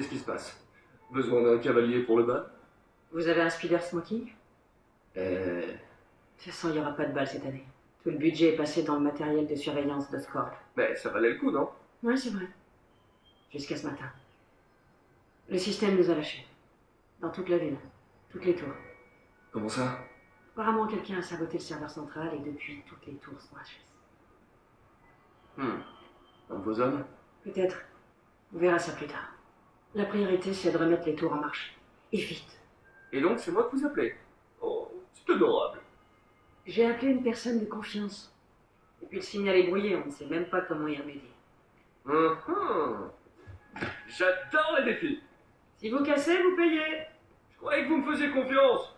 Qu'est-ce qui se passe? Besoin d'un cavalier pour le bal? Vous avez un speeder smoking? Euh... De toute façon, il n'y aura pas de bal cette année. Tout le budget est passé dans le matériel de surveillance d'Oscorp. Mais ça valait le coup, non? Ouais, c'est vrai. Jusqu'à ce matin. Le système nous a lâchés. Dans toute la ville. Toutes les tours. Comment ça? Apparemment, quelqu'un a saboté le serveur central et depuis, toutes les tours sont HS. Un de vos hommes? Peut-être. On verra ça plus tard. La priorité, c'est de remettre les tours en marche. Et vite. Et donc, c'est moi que vous appelez? Oh, c'est adorable. J'ai appelé une personne de confiance. Et puis le signal est brouillé, on ne sait même pas comment y remédier. J'adore les défis. Si vous cassez, vous payez. Je croyais que vous me faisiez confiance.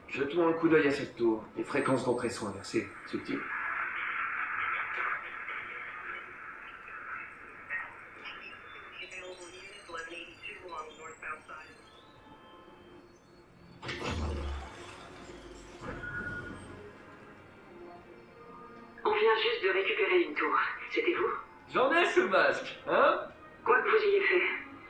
Jetons un coup d'œil à cette tour. Les fréquences d'entrée sont inversées. Subtil. On vient juste de récupérer une tour. C'était vous? J'en ai ce masque, hein? Quoi que vous ayez fait,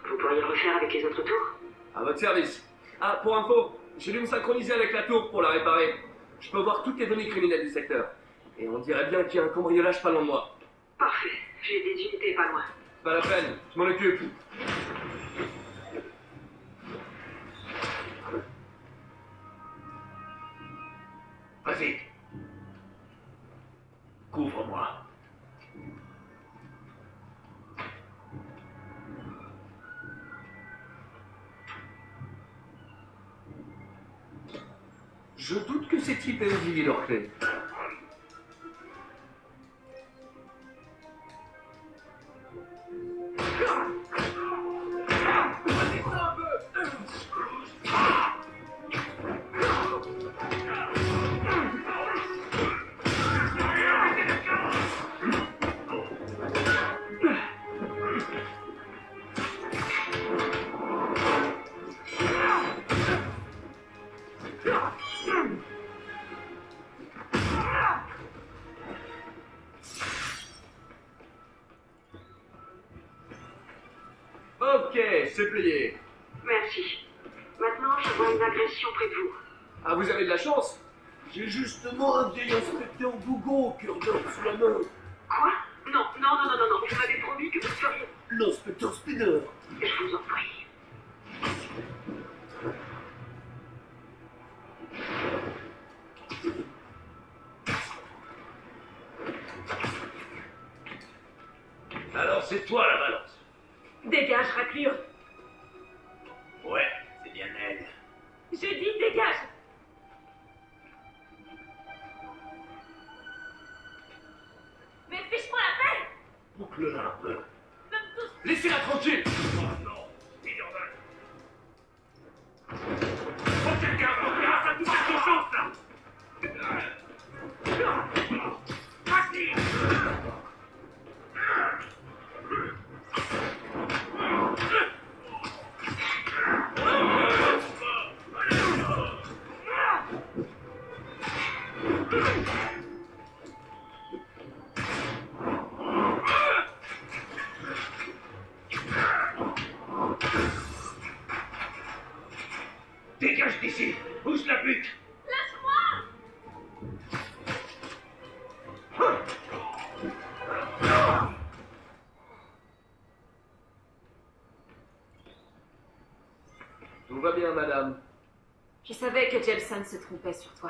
vous pourriez le refaire avec les autres tours? À votre service. Ah, pour info, j'ai dû me synchroniser avec la tour pour la réparer. Je peux voir toutes les données criminelles du secteur. Et on dirait bien qu'il y a un cambriolage pas loin de moi. Parfait. J'ai des unités pas loin. Pas la peine, je m'en occupe. Vas-y. Couvre-moi. Je doute que ces types aient oublié leur clé. Ok, c'est plié. Merci. Maintenant, je vois une agression près de vous. Ah, vous avez de la chance? J'ai justement un vieil inspecteur Bougon qui redonne sous la main. Quoi? Non, non, non, non, non, non. Vous m'avez promis que vous feriez. L'inspecteur Spider. Je vous en prie. Alors c'est toi la balance. Dégage, raclure. Ouais, c'est bien elle. J'ai dit dégage. Mais fiche-moi la paix. Boucle-la un peu. Laissez-la tranquille! Oh non, Spider-Man. Faut quelqu'un pour faire ça, tout cette chance là. Vas-y. Dégage d'ici. Pousse la butte. Tout va bien, madame. Je savais que Jebson se trompait sur toi.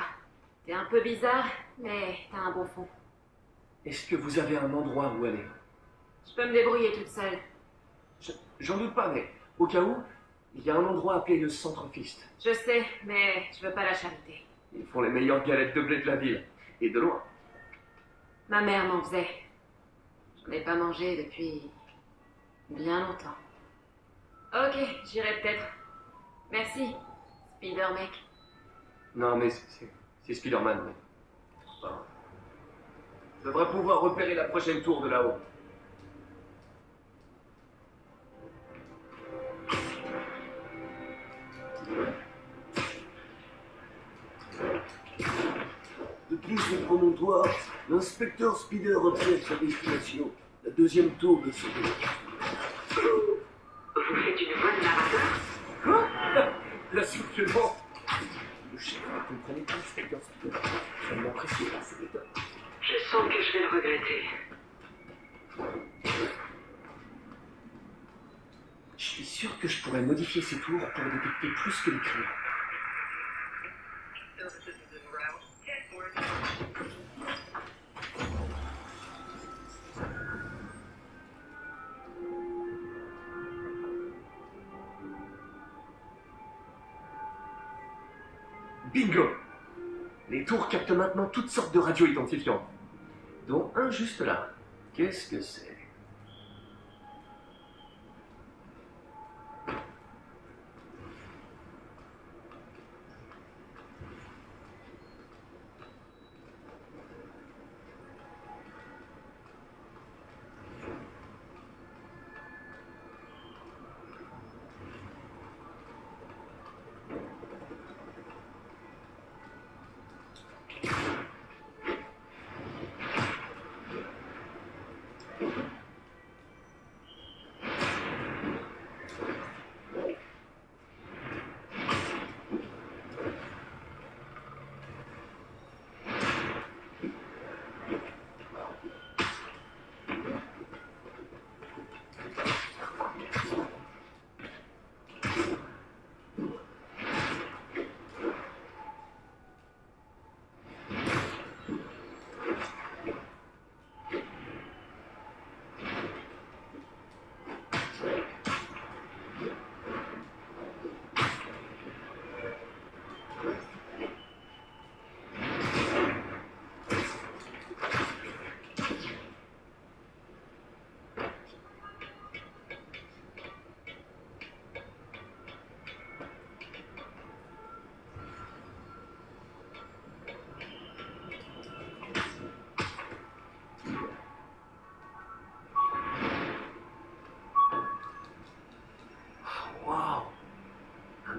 T'es un peu bizarre, mais t'as un bon fond. Est-ce que vous avez un endroit où aller? Je peux me débrouiller toute seule. J'en doute pas, mais au cas où, il y a un endroit appelé le Centre Fist. Je sais, mais je veux pas la charité. Ils font les meilleures galettes de blé de la ville. Et de loin. Ma mère m'en faisait. J'en ai pas mangé depuis bien longtemps. Ok, j'irai peut-être. Merci, Spider Mec. Non, mais c'est Spider-Man, mais... Enfin, je devrais pouvoir repérer la prochaine tour de là-haut. Depuis ce promontoire, l'inspecteur Spider observe sa destination. La deuxième tour de ce Vous faites une voix de narrateur? Quoi? L'assoufflement. Le chef, vous comprenez pas, inspecteur Spider. Je vais m'apprécier là, c'est méthode. Je sens que je vais le regretter. Je suis sûr que je pourrais modifier ces tours pour détecter plus que les crimes. Bingo! Les tours captent maintenant toutes sortes de radios identifiantes, dont un juste là. Qu'est-ce que c'est?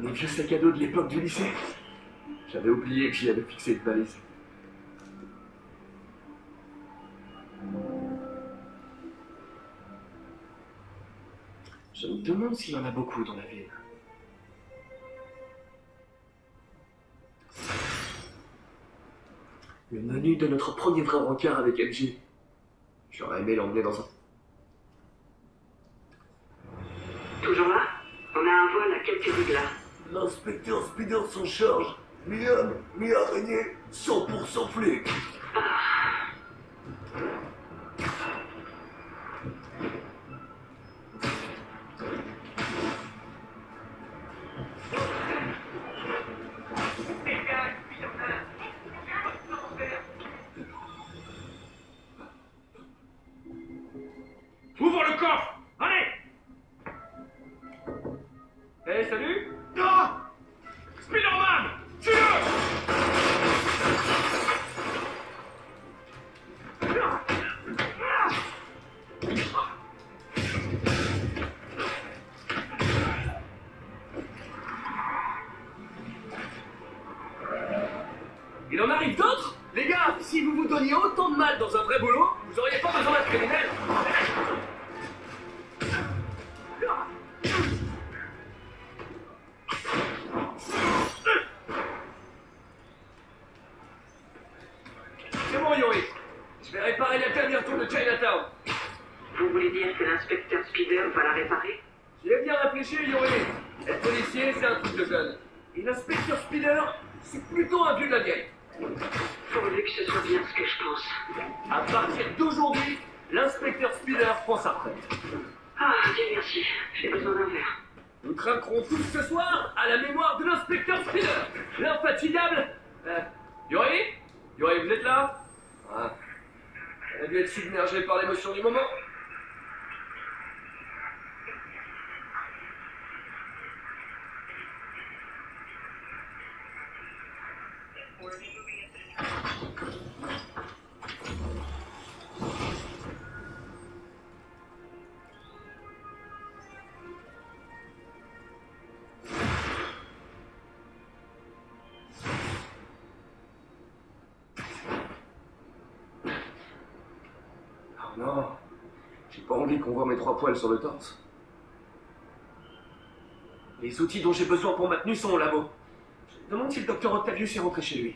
Les vieux sacs à dos de l'époque du lycée. J'avais oublié que j'y avais fixé une balise. Je me demande s'il y en a beaucoup dans la ville. Le menu de notre premier vrai rencard avec MJ. J'aurais aimé l'emmener dans un... Toujours là? On a un vol à quelques rues de là. L'inspecteur Spider s'en charge. Mi-homme, mi-araignée, 100% flic. Ouvre le coffre! Allez! Eh, salut! Ah! Spider-Man! Tue-le! Il en arrive d'autres? Les gars, si vous vous donniez autant de mal dans un vrai boulot, vous auriez pas besoin d'être criminel. C'est bon, Yuri. Je vais réparer la dernière tour de Chinatown. Vous voulez dire que l'inspecteur Spider va la réparer? J'y ai bien réfléchi, Yuri. Être policier, c'est un truc de jeune. Et l'inspecteur Spider, c'est plutôt un vieux de la vieille. Pourvu que ce soit bien ce que je pense. À partir d'aujourd'hui, l'inspecteur Spider prend sa retraite. Ah, Dieu merci. J'ai besoin d'un verre. Nous trinquerons tous ce soir à la mémoire de l'inspecteur Spider, l'infatigable... Yuri? Yuri, vous êtes là? Ah. Elle a dû être submergée par l'émotion du moment. Oh non, J'ai pas envie qu'on voit mes 3 poils sur le torse. Les outils dont j'ai besoin pour ma tenue sont au labo. Je me demande si le docteur Octavius est rentré chez lui.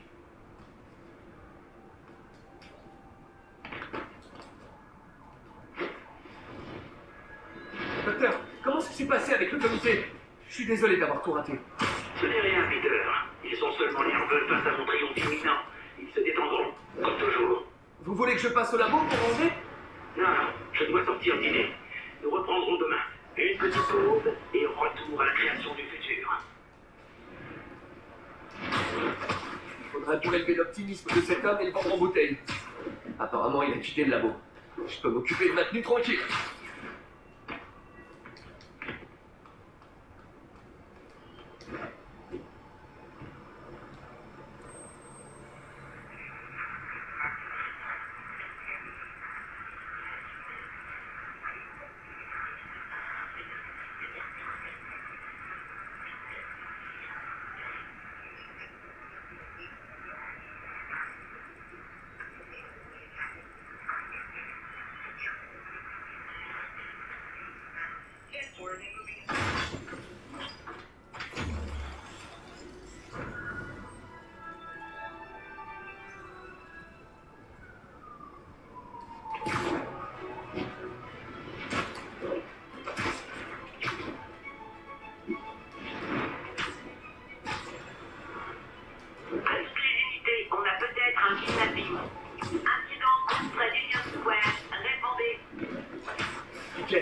Docteur, comment ça s'est passé avec le comité? Je suis désolé d'avoir tout raté. Ce n'est rien, Peter. Ils sont seulement nerveux face à mon triomphe imminent. Ils se détendront, comme toujours. Vous voulez que je passe au labo pour ranger? Non, non, je dois sortir dîner. Nous reprendrons demain. Une petite pause et retour à la création du futur. Il faudra tout élever l'optimisme de cet homme et le vendre en bouteille. Apparemment, il a quitté le labo. Je peux m'occuper de ma tenue tranquille. Exclusivité, on a peut-être un kidnapping. Incident contre l'Union Square. Répondez. Ok,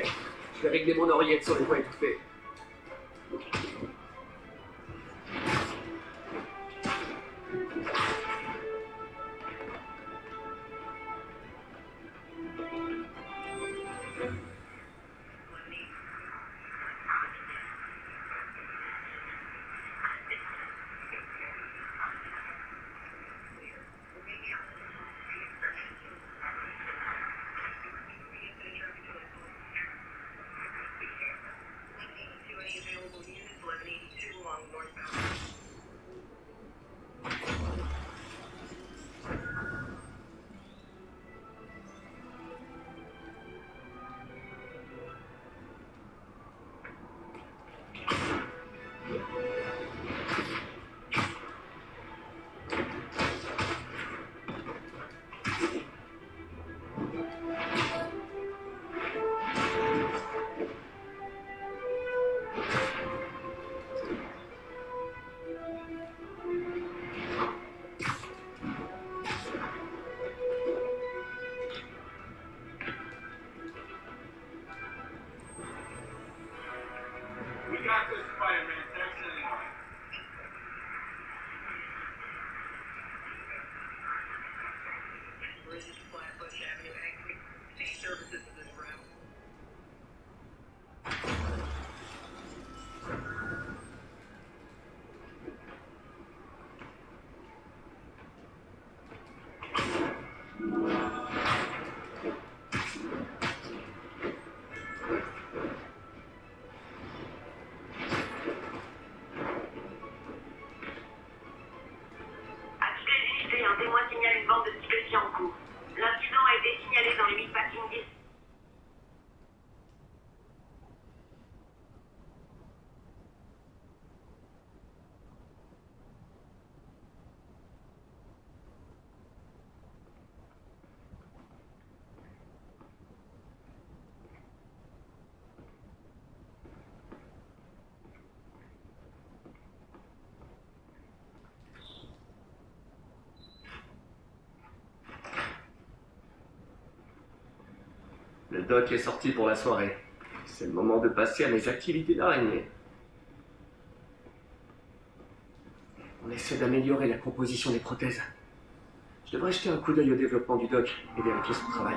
je vais régler mon oreillette sur les voies étouffées. Un témoin signale une bande de stupéfiants en cours. L'incident a été signalé dans les meatpacking districts. Le doc est sorti pour la soirée. C'est le moment de passer à mes activités d'araignée. On essaie d'améliorer la composition des prothèses. Je devrais jeter un coup d'œil au développement du doc et vérifier son travail.